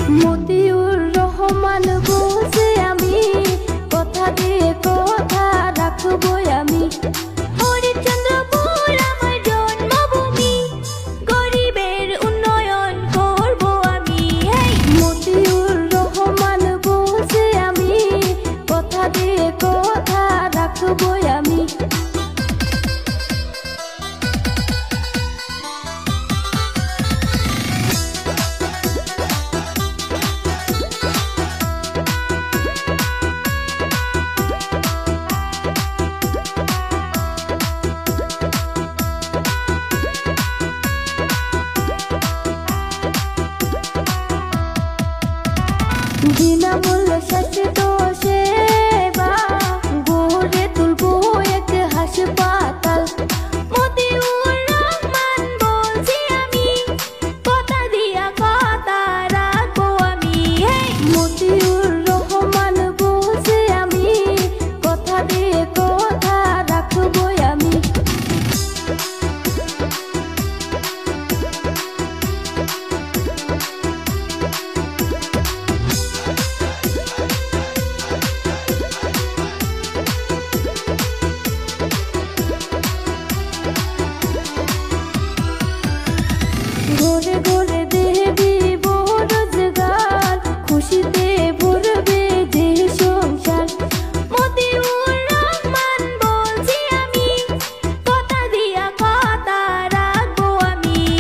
মতিউর রহমান বলছে আমি কথা দিয়ে কথা রাখবো আমি। হরিশ্চন্দ্রপুর আমার জন্মভূমি, গরিবের উন্নয়ন করব আমি। মতিউর রহমান বলছে আমি কথা দিয়ে কথা রাখবো আমি। বিনামূল্যে স্বাস্থ্য সেবা গড়ে তুলবো এক হাসপাতাল। মতিউর রহমান বলছি আমি কথা দিয়া কথা রাখবো আমি। মতিউর রহমান বলছে আমি কথা দিয়ে কথা রাখবো আমি। ঘরে ঘরে দেবী রোজগার, খুশিতে